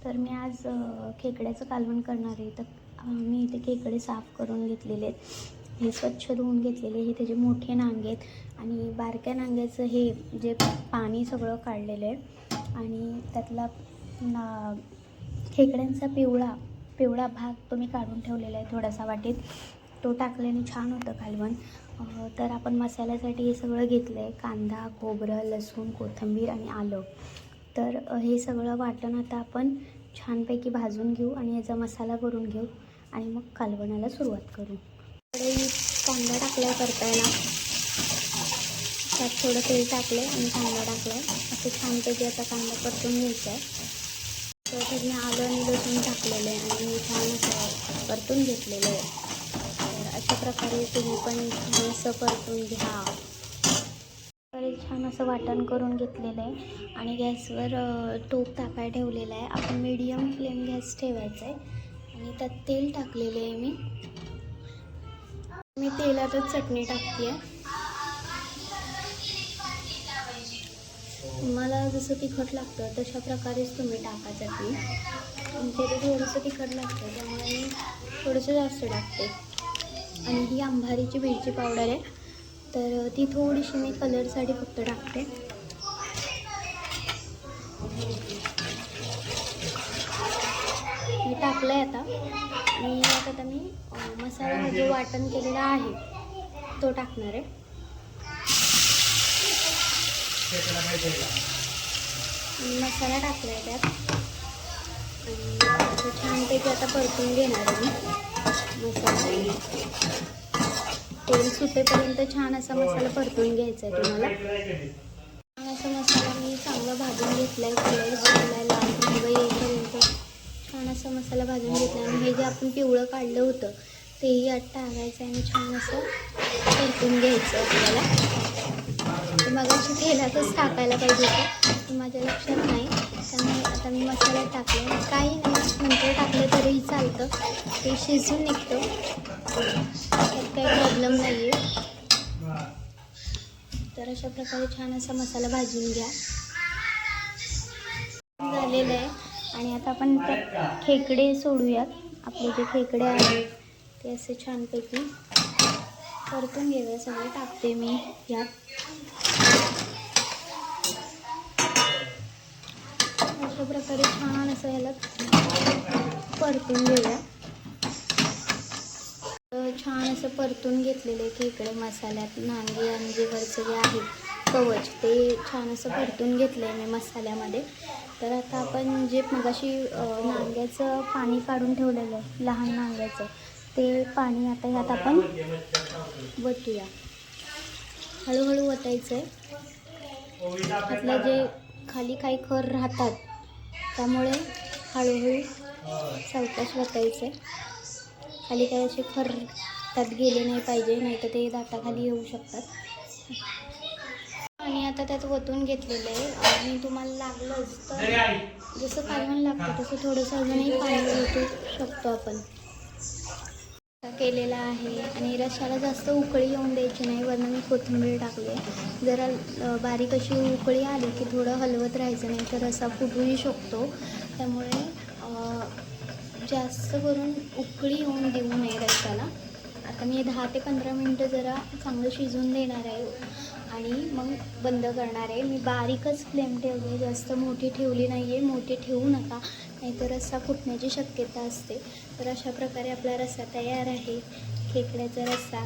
तर मी आज खेकड्याचं कालवण करणार आहे. तर मी इथे खेकडे साफ करून घेतलेले आहेत. हे स्वच्छ धुवून घेतलेले. हे त्याचे मोठे नांगे आहेत आणि बारक्या नांग्याचं हे जे पाणी सगळं काढलेलं आहे आणि त्यातला खेकड्यांचा पिवळा भाग तो मी काढून ठेवलेला आहे थोडासा वाटीत. तो टाकल्याने छान होतं कालवण. तर आपण मसाल्यासाठी हे सगळं घेतलं आहे. कांदा, खोबरं, लसूण, कोथिंबीर आणि आलं. तर हे सगळं वाटण आता आपण छानपैकी भाजून घेऊ आणि याचा मसाला करून घेऊ आणि मग कालवणाला सुरुवात करू. कांदा टाकला करताना त्यात थोडं तेल टाकलं आणि कांदा टाकला असं छानपैकी आता कांदा परतून घ्यायचा आहे. तर त्यात मी आलं आणि लसूण टाकलेलं आहे आणि मी छान असं परतून घेतलेलं आहे. तर अशा प्रकारे तुम्ही पण छान असं परतून घ्या. छान असं वाटण करून घेतलेलं आहे आणि गॅसवर तूप टाकाय ठेवलेलं आहे. आपण मीडियम फ्लेम गॅस ठेवायचा आहे आणि त्यात तेल टाकलेले आहे. मी तेलातच चटणी टाकते आहे. मला जसं तिखट लागतं तशा प्रकारेच तुम्ही टाका चटणी. आमच्या इथे थोडंसं तिखट लागतं त्यामुळे मी थोडंसं जास्त टाकते. आणि ही अंबारीची मिरची पावडर आहे तर ती थोडीशी मी कलरसाठी फक्त टाकते. मी टाकलं आहे आता आणि आता मी मसाला जो वाटण केलेला आहे तो टाकणार आहे. मसाला टाकला आहे त्यात आणि छानपैकी आता परतून घेणार आहे मी मसाला. तेल सुटेपर्यंत छान असा मसाला परतून घ्यायचा आहे तुम्हाला. छान असा मसाला मी चांगला भाजून घेतला आहे. कलर सुटला आहे, लाल रंग येईपर्यंत छान असा मसाला भाजून घेतला आणि हे जे आपण पिवळं काढलं होतं तेही आत टाकायचं आणि छान असं परतून घ्यायचं आपल्याला. मग अशी तेलातच टाकायला पाहिजे होतं, माझ्या लक्षात नाही. त्यामुळे आता मी मसाल्यात टाकले. काही नाही नंतर टाकलं तरीही चालतं, ते शिजून निघतं, त्यात काही प्रॉब्लेम नाही आहे. तर अशा प्रकारे छान असा मसाला भाजून घ्या. झालेलं आहे आणि आता आपण त्यात खेकडे सोडूयात. आपले जे खेकडे आहेत ते असे छानपैकी परतून घेऊया. सगळे टाकते मी यात. अशा प्रकारे छान असं याला परतून घेऊया. छान असं परतून घेतलेले खेकडे मसाल्यात. नांगे आणि जे वरचं जे आहे कवच ते छान असं परतून घेतलं आहे मी मसाल्यामध्ये. तर आता आपण जे मगाशी नांग्याचं पाणी काढून ठेवलेलं आहे लहान नांग्याचं ते पाणी आता ह्यात आपण वतूया. हळूहळू वतायचं आहे. आपलं जे खाली काही खर राहतात त्यामुळे हळूहळू सावकाश वतायचं आहे. खाली काही असे खर त्यात गेले नाही पाहिजे, नाही तर ते दाताखाली येऊ शकतात. आणि आता त्यात वतून घेतलेलं आहे आणि तुम्हाला लागलंच तर जसं कालवण लागतं तसं थोडंसं अजूनही पाणी ओतू शकतो आपण. केलेला आहे आणि रश्श्याला जास्त उकळी येऊन द्यायची नाही. वरनं मी कोथिंबीर टाकली आहे. जरा बारीक अशी उकळी आली की थोडं हलवत राहायचं, नाही तर रस्सा फुटूही शकतो. त्यामुळे जास्त करून उकळी येऊन देऊ नये रश्श्याला. आता मी 10 ते 15 मिनटं जरा चांगलं शिजवून देणार आहे आणि मग बंद करणार आहे. मी बारीकच फ्लेम ठेवली, जास्त मोठी ठेवली नाही आहे. मोठी ठेवू नका, नाहीतर रस्सा फुटण्याची शक्यता असते. तर अशा प्रकारे आपला रस्सा तयार आहे, खेकड्याचा रस्सा.